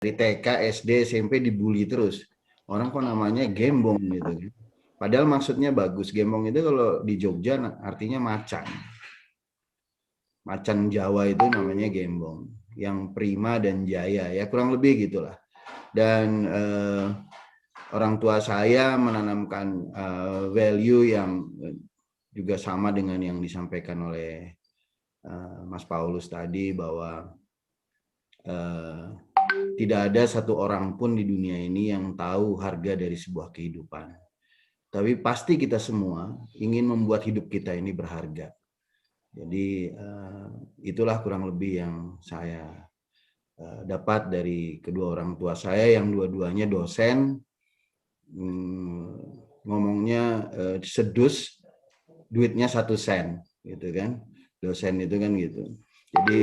dari TK, SD, SMP dibully terus. Orang kok namanya gembong gitu. Padahal maksudnya bagus. Gembong itu kalau di Jogja artinya macan. Macan Jawa itu namanya gembong. Yang prima dan jaya ya kurang lebih gitulah. Dan orang tua saya menanamkan value yang juga sama dengan yang disampaikan oleh Mas Paulus tadi bahwa tidak ada satu orang pun di dunia ini yang tahu harga dari sebuah kehidupan. Tapi pasti kita semua ingin membuat hidup kita ini berharga. Jadi itulah kurang lebih yang saya dapat dari kedua orang tua saya yang dua-duanya dosen. Ngomongnya sedus, duitnya 1 sen, gitu kan? Dosen itu kan gitu. Jadi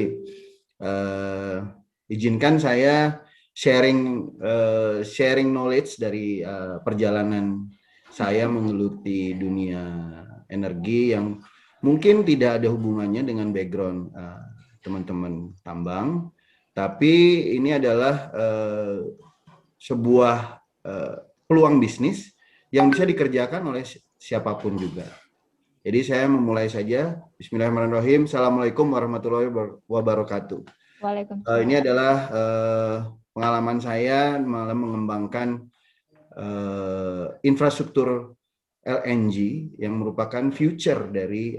izinkan saya sharing knowledge dari perjalanan saya menggeluti dunia energi yang mungkin tidak ada hubungannya dengan background teman-teman tambang, tapi ini adalah sebuah peluang bisnis yang bisa dikerjakan oleh siapapun juga. Jadi saya memulai saja. Bismillahirrahmanirrahim. Assalamualaikum warahmatullahi wabarakatuh. Waalaikumsalam. Ini adalah pengalaman saya malam mengembangkan infrastruktur LNG yang merupakan future dari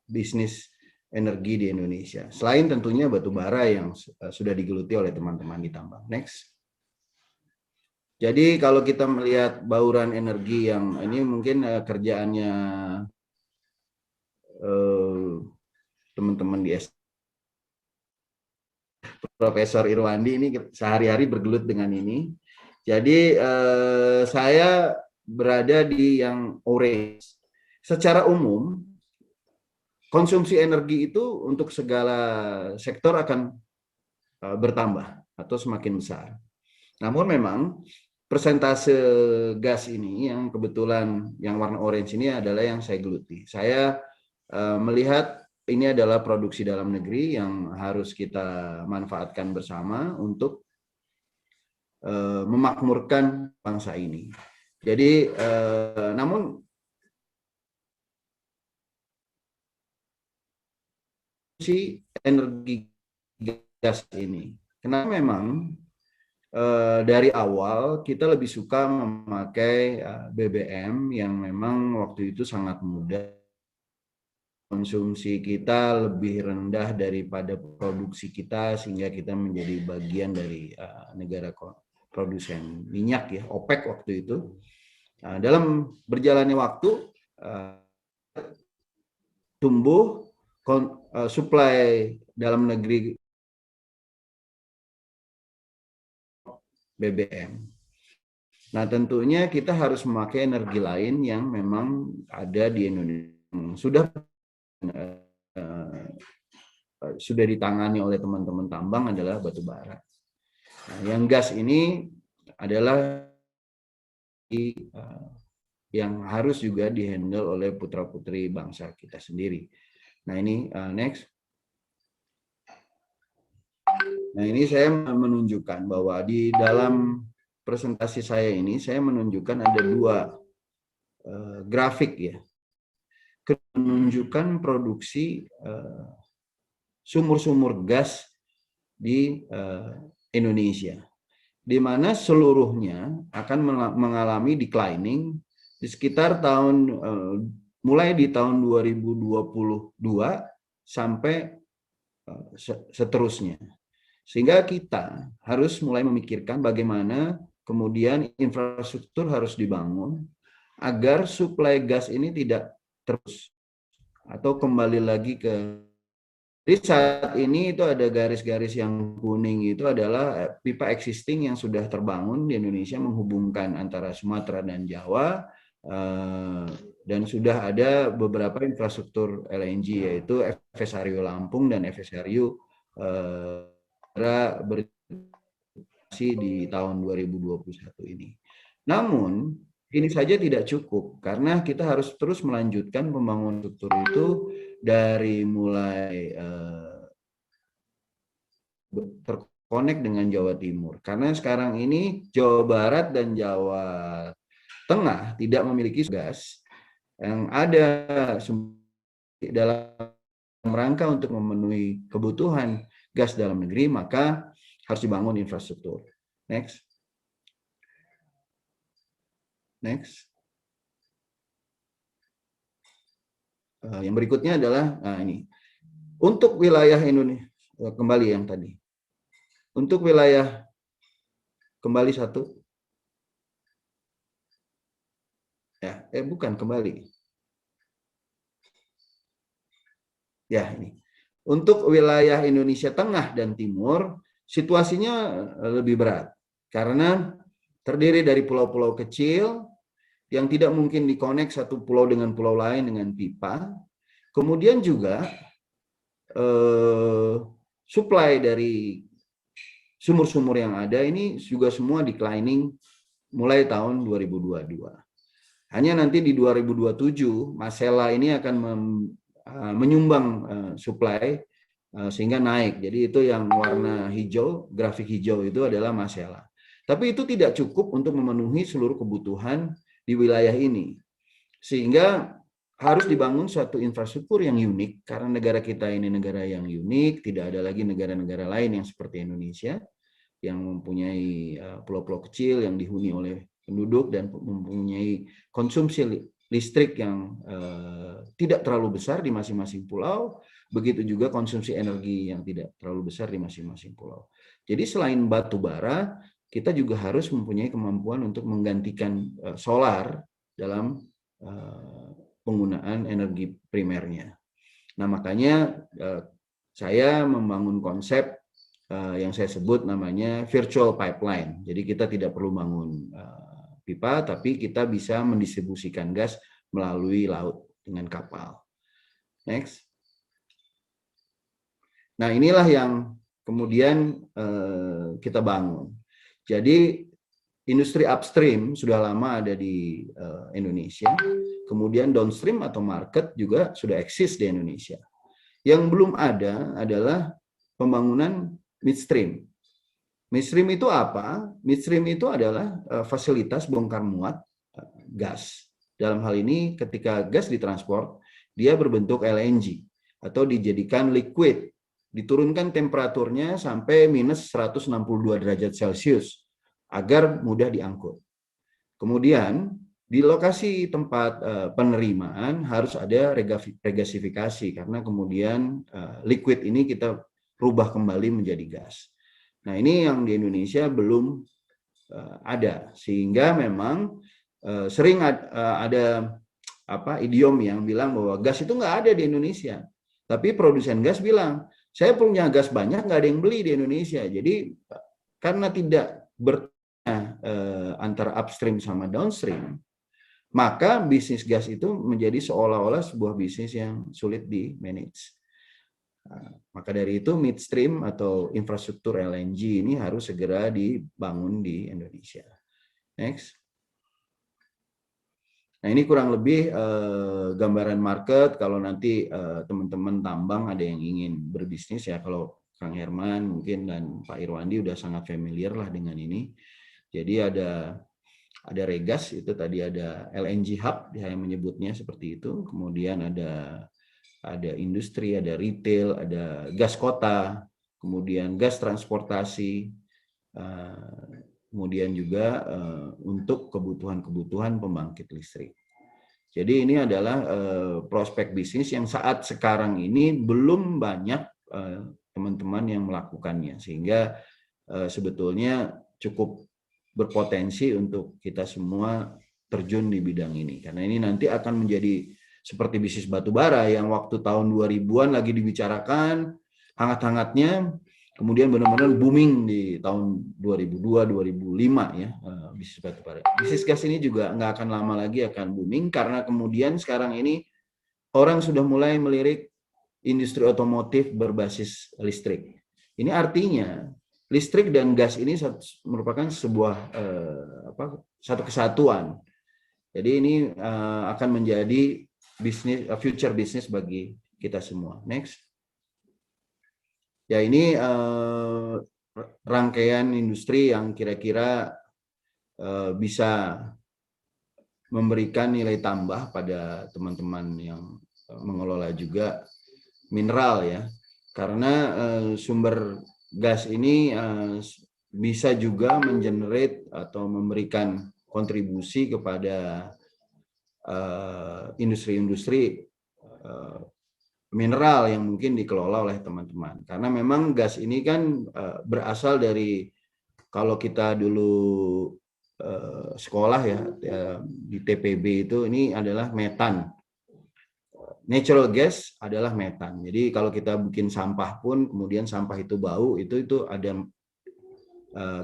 bisnis energi di Indonesia. Selain tentunya batu bara yang sudah digeluti oleh teman-teman di tambang. Next. Jadi kalau kita melihat bauran energi yang ini mungkin kerjaannya teman-teman di Profesor Irwandi ini sehari-hari bergelut dengan ini. Jadi saya berada di yang orange. Secara umum konsumsi energi itu untuk segala sektor akan bertambah atau semakin besar. Namun memang persentase gas ini yang kebetulan yang warna orange ini adalah yang saya geluti. Saya melihat ini adalah produksi dalam negeri yang harus kita manfaatkan bersama untuk memakmurkan bangsa ini. Jadi, namun si energi gas ini, karena memang dari awal kita lebih suka memakai BBM yang memang waktu itu sangat mudah. Konsumsi kita lebih rendah daripada produksi kita sehingga kita menjadi bagian dari negara produsen minyak ya, OPEC waktu itu. Dalam berjalannya waktu tumbuh supply dalam negeri BBM. Nah, tentunya kita harus memakai energi lain yang memang ada di Indonesia. Sudah ditangani oleh teman-teman tambang adalah batu bara. Nah, yang gas ini adalah yang harus juga dihandle oleh putra-putri bangsa kita sendiri. Nah, ini next. Nah, ini saya menunjukkan bahwa di dalam presentasi saya ini, saya menunjukkan ada dua grafik ya. Menunjukkan produksi sumur-sumur gas di Indonesia, di mana seluruhnya akan mengalami declining di sekitar tahun mulai di tahun 2022 sampai seterusnya. Sehingga kita harus mulai memikirkan bagaimana kemudian infrastruktur harus dibangun agar suplai gas ini tidak terus atau kembali lagi ke. Jadi saat ini itu ada garis-garis yang kuning itu adalah pipa existing yang sudah terbangun di Indonesia menghubungkan antara Sumatera dan Jawa, dan sudah ada beberapa infrastruktur LNG yaitu FSRU Lampung dan FSRU beroperasi di tahun 2021 ini. Namun ini saja tidak cukup karena kita harus terus melanjutkan pembangunan struktur itu dari mulai connect dengan Jawa Timur. Karena sekarang ini Jawa Barat dan Jawa Tengah tidak memiliki gas yang ada dalam rangka untuk memenuhi kebutuhan gas dalam negeri, maka harus dibangun infrastruktur. Next. Next. Yang berikutnya adalah ini. Untuk wilayah Indonesia, kembali yang tadi. Untuk wilayah, kembali satu. Ya, bukan kembali. Ya, ini. Untuk wilayah Indonesia Tengah dan Timur, situasinya lebih berat. Karena terdiri dari pulau-pulau kecil yang tidak mungkin dikonek satu pulau dengan pulau lain dengan pipa. Kemudian juga supply dari sumur-sumur yang ada ini juga semua declining mulai tahun 2022. Hanya nanti di 2027 Masela ini akan menyumbang supply sehingga naik. Jadi itu yang warna hijau, grafik hijau itu adalah Masela. Tapi itu tidak cukup untuk memenuhi seluruh kebutuhan di wilayah ini. Sehingga harus dibangun suatu infrastruktur yang unik, karena negara kita ini negara yang unik, tidak ada lagi negara-negara lain yang seperti Indonesia, yang mempunyai pulau-pulau kecil yang dihuni oleh penduduk dan mempunyai konsumsi listrik yang tidak terlalu besar di masing-masing pulau, begitu juga konsumsi energi yang tidak terlalu besar di masing-masing pulau. Jadi selain batu bara, kita juga harus mempunyai kemampuan untuk menggantikan solar dalam penggunaan energi primernya. Nah, makanya saya membangun konsep yang saya sebut namanya virtual pipeline. Jadi kita tidak perlu bangun pipa, tapi kita bisa mendistribusikan gas melalui laut dengan kapal. Next. Nah, inilah yang kemudian kita bangun. Jadi industri upstream sudah lama ada di Indonesia, kemudian downstream atau market juga sudah eksis di Indonesia. Yang belum ada adalah pembangunan midstream. Midstream itu apa? Midstream itu adalah fasilitas bongkar muat gas. Dalam hal ini ketika gas ditransport, dia berbentuk LNG atau dijadikan liquid, diturunkan temperaturnya sampai minus 162 derajat Celcius agar mudah diangkut. Kemudian di lokasi tempat penerimaan harus ada regasifikasi, karena kemudian liquid ini kita rubah kembali menjadi gas. Nah, ini yang di Indonesia belum ada, sehingga memang sering ada idiom yang bilang bahwa gas itu nggak ada di Indonesia. Tapi produsen gas bilang, saya punya gas banyak, nggak ada yang beli di Indonesia. Jadi karena tidak antara upstream sama downstream, maka bisnis gas itu menjadi seolah-olah sebuah bisnis yang sulit di manage. Maka dari itu midstream atau infrastruktur LNG ini harus segera dibangun di Indonesia. Next. Nah, ini kurang lebih gambaran market. Kalau nanti teman-teman tambang ada yang ingin berbisnis, ya kalau Kang Herman mungkin dan Pak Irwandi udah sangat familiar lah dengan ini. Jadi ada regas, itu tadi ada LNG hub, saya menyebutnya seperti itu. Kemudian ada industri, ada retail, ada gas kota, kemudian gas transportasi, kemudian juga untuk kebutuhan pembangkit listrik. Jadi ini adalah prospek bisnis yang saat sekarang ini belum banyak teman-teman yang melakukannya, sehingga sebetulnya cukup berpotensi untuk kita semua terjun di bidang ini. Karena ini nanti akan menjadi seperti bisnis batu bara yang waktu tahun 2000-an lagi dibicarakan hangat-hangatnya, kemudian benar-benar booming di tahun 2002-2005 ya, bisnis batu bara. Bisnis gas ini juga nggak akan lama lagi akan booming, karena kemudian sekarang ini orang sudah mulai melirik industri otomotif berbasis listrik. Ini artinya listrik dan gas ini merupakan sebuah satu kesatuan. Jadi ini akan menjadi bisnis, future bisnis bagi kita semua. Next. Ya, ini rangkaian industri yang kira-kira bisa memberikan nilai tambah pada teman-teman yang mengelola juga mineral ya. Karena sumber gas ini bisa juga mengenerate atau memberikan kontribusi kepada industri-industri mineral yang mungkin dikelola oleh teman-teman. Karena memang gas ini kan berasal dari, kalau kita dulu sekolah ya di TPB itu, ini adalah metan. Natural gas adalah metan. Jadi kalau kita bikin sampah pun, kemudian sampah itu bau, itu ada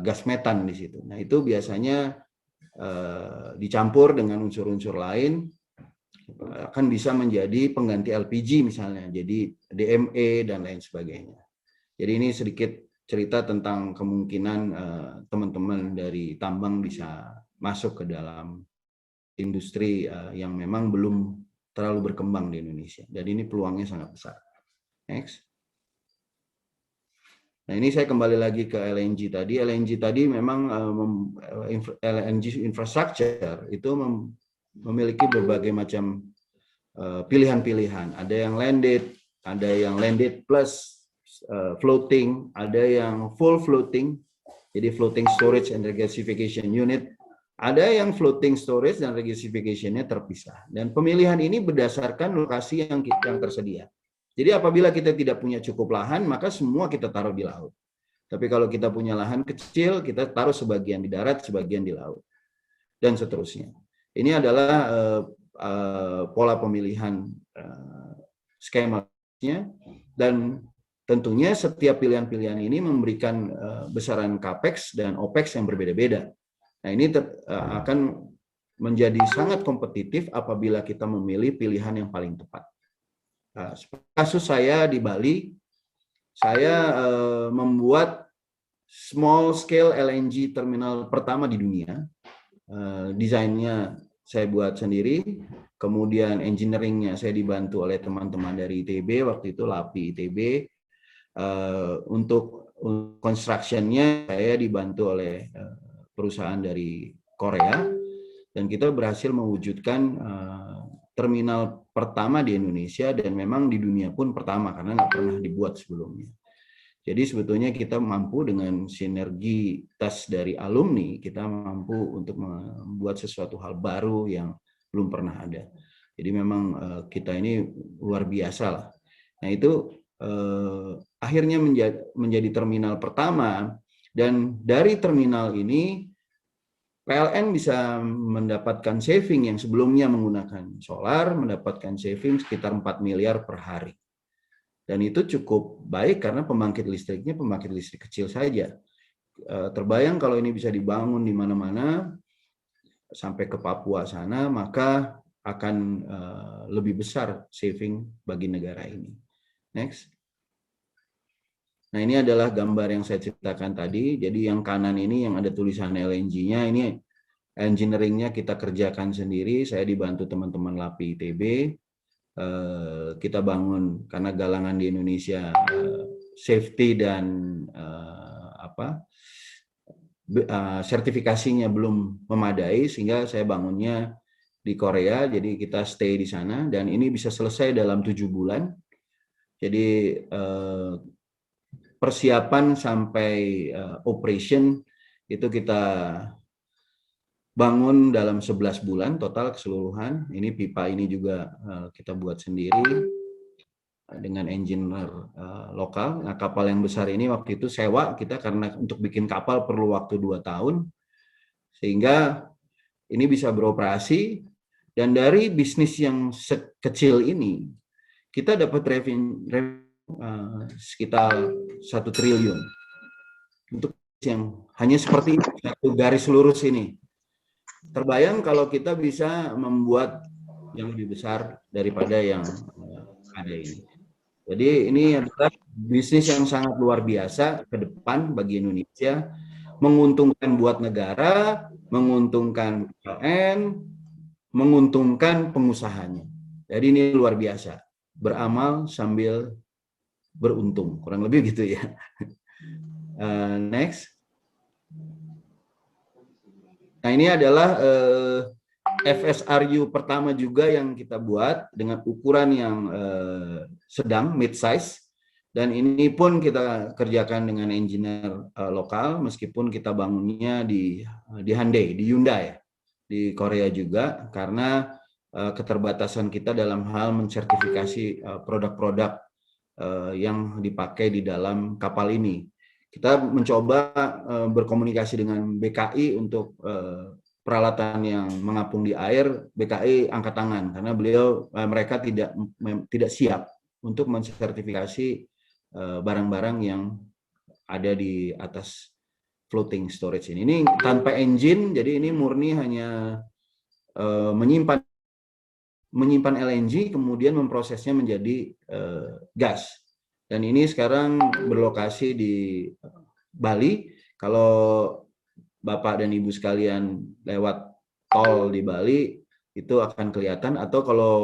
gas metan di situ. Nah itu biasanya dicampur dengan unsur-unsur lain, akan bisa menjadi pengganti LPG misalnya, jadi DME dan lain sebagainya. Jadi ini sedikit cerita tentang kemungkinan teman-teman dari tambang bisa masuk ke dalam industri yang memang belum terlalu berkembang di Indonesia. Dan ini peluangnya sangat besar. Next. Nah ini saya kembali lagi ke LNG tadi. LNG tadi memang LNG infrastructure itu memiliki berbagai macam pilihan-pilihan. Ada yang landed plus floating, ada yang full floating, jadi floating storage and regasification unit. Ada yang floating storage dan regasification-nya terpisah. Dan pemilihan ini berdasarkan lokasi yang tersedia. Jadi apabila kita tidak punya cukup lahan, maka semua kita taruh di laut. Tapi kalau kita punya lahan kecil, kita taruh sebagian di darat, sebagian di laut. Dan seterusnya. Ini adalah pola pemilihan skemanya. Dan tentunya setiap pilihan-pilihan ini memberikan besaran CAPEX dan OPEX yang berbeda-beda. Nah, ini akan menjadi sangat kompetitif apabila kita memilih pilihan yang paling tepat. Nah, kasus saya di Bali, saya membuat small scale LNG terminal pertama di dunia. Desainnya saya buat sendiri, kemudian engineeringnya saya dibantu oleh teman-teman dari ITB, waktu itu LAPI ITB. Untuk construction-nya saya dibantu oleh perusahaan dari Korea, dan kita berhasil mewujudkan terminal pertama di Indonesia, dan memang di dunia pun pertama karena nggak pernah dibuat sebelumnya. Jadi sebetulnya kita mampu dengan sinergitas dari alumni, kita mampu untuk membuat sesuatu hal baru yang belum pernah ada. Jadi memang kita ini luar biasa lah. Nah itu akhirnya menjadi terminal pertama. Dan dari terminal ini, PLN bisa mendapatkan saving yang sebelumnya menggunakan solar, mendapatkan saving sekitar 4 miliar per hari. Dan itu cukup baik karena pembangkit listriknya pembangkit listrik kecil saja. Terbayang kalau ini bisa dibangun di mana-mana, sampai ke Papua sana, maka akan lebih besar saving bagi negara ini. Next. Nah, ini adalah gambar yang saya ceritakan tadi. Jadi yang kanan ini yang ada tulisan LNG-nya, ini engineering-nya kita kerjakan sendiri. Saya dibantu teman-teman LAPI ITB. Kita bangun karena galangan di Indonesia safety dan sertifikasinya belum memadai, sehingga saya bangunnya di Korea. Jadi kita stay di sana, dan ini bisa selesai dalam 7 bulan. Jadi persiapan sampai operation itu kita bangun dalam 11 bulan total keseluruhan. Ini pipa ini juga kita buat sendiri dengan engineer lokal. Nah, kapal yang besar ini waktu itu sewa kita, karena untuk bikin kapal perlu waktu 2 tahun. Sehingga ini bisa beroperasi, dan dari bisnis yang kecil ini kita dapat revenue sekitar 1 triliun untuk yang hanya seperti satu garis lurus ini. Terbayang kalau kita bisa membuat yang lebih besar daripada yang ada ini. Jadi ini adalah bisnis yang sangat luar biasa ke depan bagi Indonesia, menguntungkan buat negara, menguntungkan PLN, menguntungkan pengusahanya. Jadi ini luar biasa, beramal sambil beruntung, kurang lebih gitu ya. Next. Nah, ini adalah FSRU pertama juga yang kita buat dengan ukuran yang sedang, mid size, dan ini pun kita kerjakan dengan engineer lokal, meskipun kita bangunnya di Hyundai di Korea juga, karena keterbatasan kita dalam hal mensertifikasi produk-produk yang dipakai di dalam kapal ini. Kita mencoba berkomunikasi dengan BKI untuk peralatan yang mengapung di air. BKI angkat tangan karena mereka tidak siap untuk mensertifikasi barang-barang yang ada di atas floating storage ini. Ini tanpa engine, jadi ini murni hanya menyimpan LNG, kemudian memprosesnya menjadi gas. Dan ini sekarang berlokasi di Bali. Kalau Bapak dan Ibu sekalian lewat tol di Bali, itu akan kelihatan. Atau kalau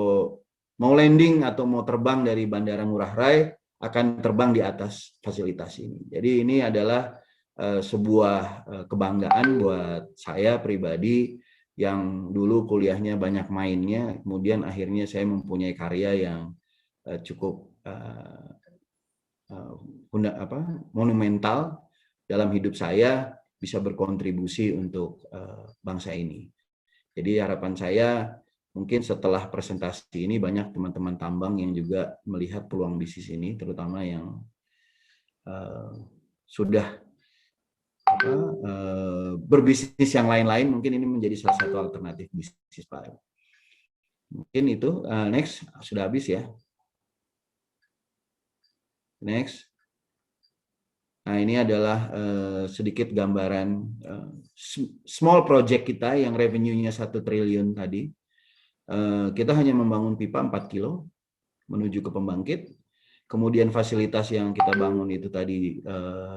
mau landing atau mau terbang dari Bandara Ngurah Rai, akan terbang di atas fasilitas ini. Jadi ini adalah sebuah kebanggaan buat saya pribadi, yang dulu kuliahnya banyak mainnya, kemudian akhirnya saya mempunyai karya yang cukup monumental dalam hidup saya, bisa berkontribusi untuk bangsa ini. Jadi harapan saya mungkin setelah presentasi ini banyak teman-teman tambang yang juga melihat peluang bisnis ini, terutama yang sudah berbisnis yang lain-lain, mungkin ini menjadi salah satu alternatif bisnis Pak. Mungkin itu. Next, sudah habis ya. Next. Nah, ini adalah sedikit gambaran small project kita yang revenue-nya 1 triliun tadi. Kita hanya membangun pipa 4 kilo menuju ke pembangkit. Kemudian fasilitas yang kita bangun itu tadi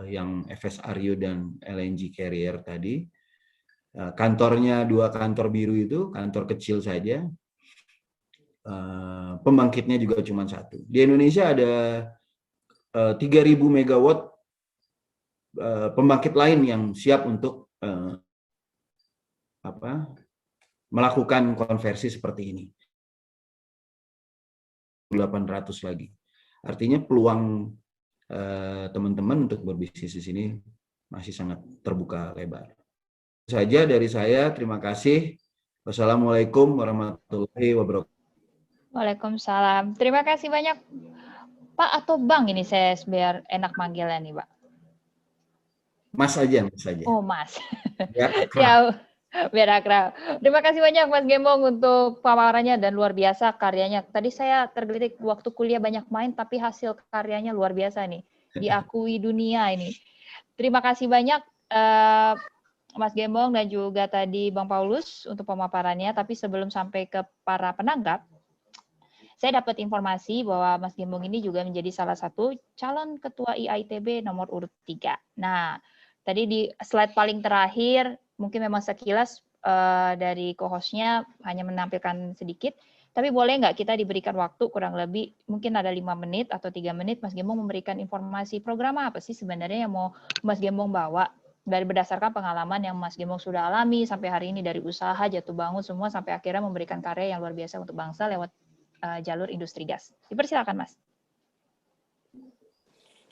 yang FSRU dan LNG carrier tadi. Kantornya 2 kantor biru itu, kantor kecil saja. Pembangkitnya juga cuma 1. Di Indonesia ada 3.000 megawatt pembangkit lain yang siap untuk melakukan konversi seperti ini. 800 lagi. Artinya peluang teman-teman untuk berbisnis di sini masih sangat terbuka lebar. Itu saja dari saya. Terima kasih. Wassalamualaikum warahmatullahi wabarakatuh. Waalaikumsalam. Terima kasih banyak Pak atau Bang, ini saya biar enak manggilnya nih Pak. Mas aja, Mas aja. Oh, Mas. Ya, ya, biar akrab. Terima kasih banyak Mas Gembong untuk paparannya dan luar biasa karyanya. Tadi saya tergelitik waktu kuliah banyak main, tapi hasil karyanya luar biasa nih. Diakui dunia ini. Terima kasih banyak Mas Gembong dan juga tadi Bang Paulus untuk pemaparannya. Tapi sebelum sampai ke para penanggap, saya dapat informasi bahwa Mas Gembong ini juga menjadi salah satu calon ketua IAITB nomor urut 3. Nah, tadi di slide paling terakhir, mungkin memang sekilas dari co-hostnya hanya menampilkan sedikit, tapi boleh nggak kita diberikan waktu kurang lebih, mungkin ada 5 menit atau 3 menit, Mas Gembong memberikan informasi program apa sih sebenarnya yang mau Mas Gembong bawa, dari berdasarkan pengalaman yang Mas Gembong sudah alami sampai hari ini, dari usaha, jatuh bangun, semua sampai akhirnya memberikan karya yang luar biasa untuk bangsa lewat jalur industri gas. Dipersilakan, Mas.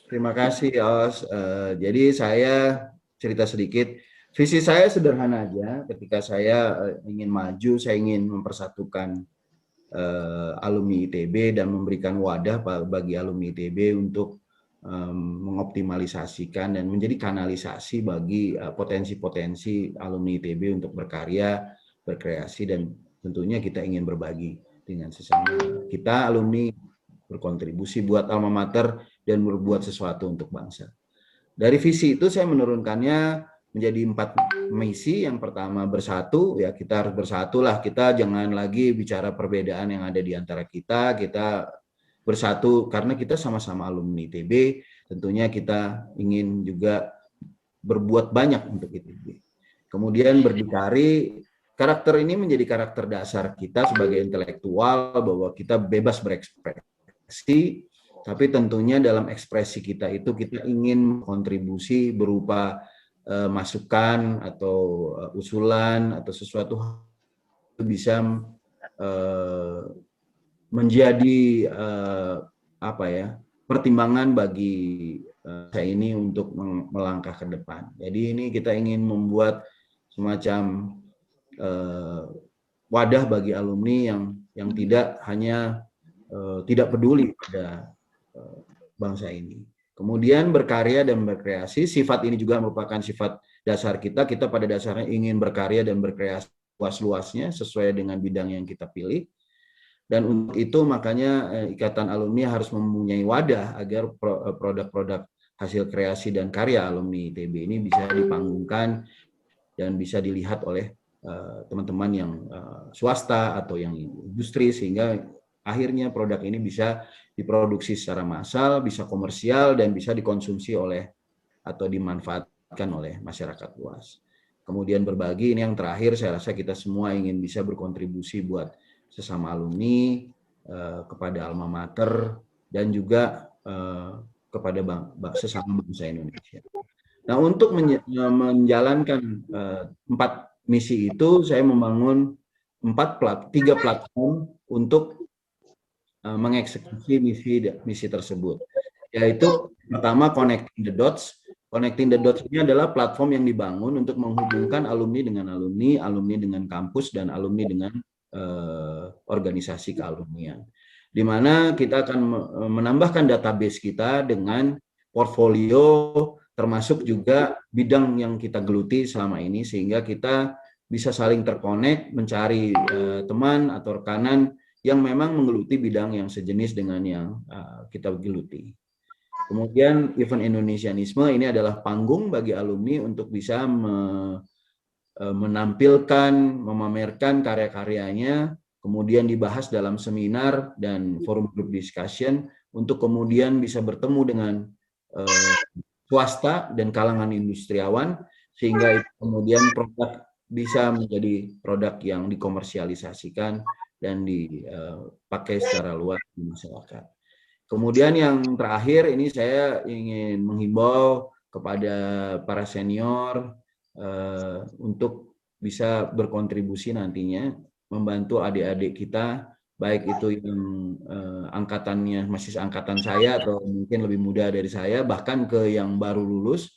Terima kasih, Os. Jadi saya cerita sedikit. Visi saya sederhana aja. Ketika saya ingin maju, saya ingin mempersatukan alumni ITB dan memberikan wadah bagi alumni ITB untuk mengoptimalisasikan dan menjadi kanalisasi bagi potensi-potensi alumni ITB untuk berkarya, berkreasi, dan tentunya kita ingin berbagi dengan sesama kita alumni, berkontribusi buat alma mater dan berbuat sesuatu untuk bangsa. Dari visi itu saya menurunkannya menjadi 4 misi. Yang pertama bersatu, ya kita harus bersatu lah. Kita jangan lagi bicara perbedaan yang ada di antara kita. Kita bersatu karena kita sama-sama alumni ITB. Tentunya kita ingin juga berbuat banyak untuk ITB. Kemudian berdikari. Karakter ini menjadi karakter dasar kita sebagai intelektual, bahwa kita bebas berekspresi, Tapi tentunya dalam ekspresi kita itu kita ingin kontribusi berupa masukan atau usulan atau sesuatu bisa menjadi apa ya, pertimbangan bagi saya ini untuk melangkah ke depan. Jadi ini kita ingin membuat semacam wadah bagi alumni yang tidak hanya tidak peduli pada bangsa ini. Kemudian berkarya dan berkreasi, sifat ini juga merupakan sifat dasar kita. Kita pada dasarnya ingin berkarya dan berkreasi luas-luasnya sesuai dengan bidang yang kita pilih. Dan untuk itu makanya Ikatan Alumni harus mempunyai wadah agar produk-produk hasil kreasi dan karya alumni ITB ini bisa dipanggungkan dan bisa dilihat oleh teman-teman yang swasta atau yang industri, sehingga akhirnya produk ini bisa diproduksi secara massal, bisa komersial, dan bisa dikonsumsi oleh atau dimanfaatkan oleh masyarakat luas. Kemudian berbagi, ini yang terakhir, saya rasa kita semua ingin bisa berkontribusi buat sesama alumni, kepada alma mater, dan juga kepada sesama bangsa Indonesia. Nah, untuk menjalankan 4 misi itu, saya membangun 3 platform untuk mengeksekusi misi tersebut, yaitu pertama Connecting the Dots. Connecting the Dots ini adalah platform yang dibangun untuk menghubungkan alumni dengan alumni, alumni dengan kampus, dan alumni dengan organisasi kealumnian, di mana kita akan menambahkan database kita dengan portfolio, termasuk juga bidang yang kita geluti selama ini, sehingga kita bisa saling terkonek, mencari teman atau rekanan yang memang menggeluti bidang yang sejenis dengan yang kita geluti. Kemudian event Indonesianisme ini adalah panggung bagi alumni untuk bisa menampilkan, memamerkan karya-karyanya, kemudian dibahas dalam seminar dan forum group discussion, untuk kemudian bisa bertemu dengan swasta dan kalangan industriawan, sehingga itu kemudian produk bisa menjadi produk yang dikomersialisasikan dan dipakai secara luas di masyarakat. Kemudian yang terakhir ini saya ingin menghimbau kepada para senior untuk bisa berkontribusi nantinya membantu adik-adik kita, baik itu yang angkatannya masih angkatan saya atau mungkin lebih muda dari saya, bahkan ke yang baru lulus,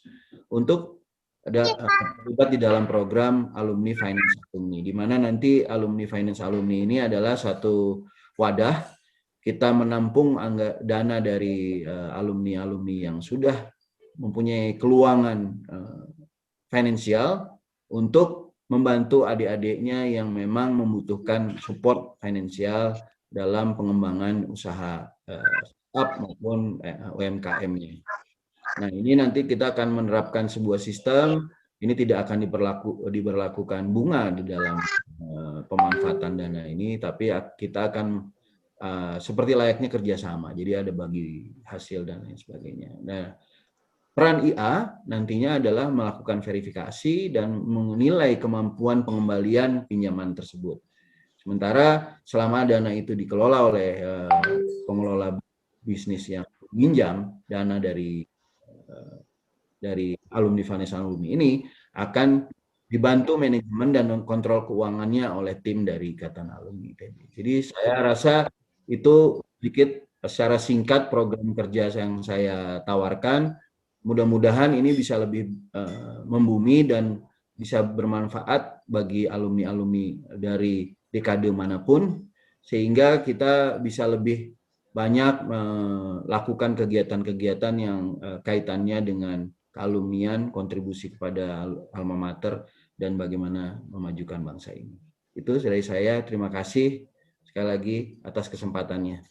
untuk terlibat di dalam program Alumni Finance Alumni, di mana nanti Alumni Finance Alumni ini adalah satu wadah kita menampung dana dari alumni-alumni yang sudah mempunyai keluangan finansial untuk membantu adik-adiknya yang memang membutuhkan support finansial dalam pengembangan usaha startup maupun UMKM-nya. Nah, ini nanti kita akan menerapkan sebuah sistem, ini tidak akan diberlakukan bunga di dalam pemanfaatan dana ini, tapi kita akan seperti layaknya kerjasama, jadi ada bagi hasil dan lain sebagainya. Nah, peran IA nantinya adalah melakukan verifikasi dan menilai kemampuan pengembalian pinjaman tersebut. Sementara selama dana itu dikelola oleh pengelola bisnis yang pinjam dana dari alumni Finance Alumni ini, akan dibantu manajemen dan kontrol keuangannya oleh tim dari Ikatan Alumni ITB. Jadi saya rasa itu sedikit secara singkat program kerja yang saya tawarkan. Mudah-mudahan ini bisa lebih membumi dan bisa bermanfaat bagi alumni-alumni dari dekade manapun, sehingga kita bisa lebih banyak melakukan kegiatan-kegiatan yang kaitannya dengan kealumnian, kontribusi kepada alma mater, dan bagaimana memajukan bangsa ini. Itu dari saya, terima kasih sekali lagi atas kesempatannya.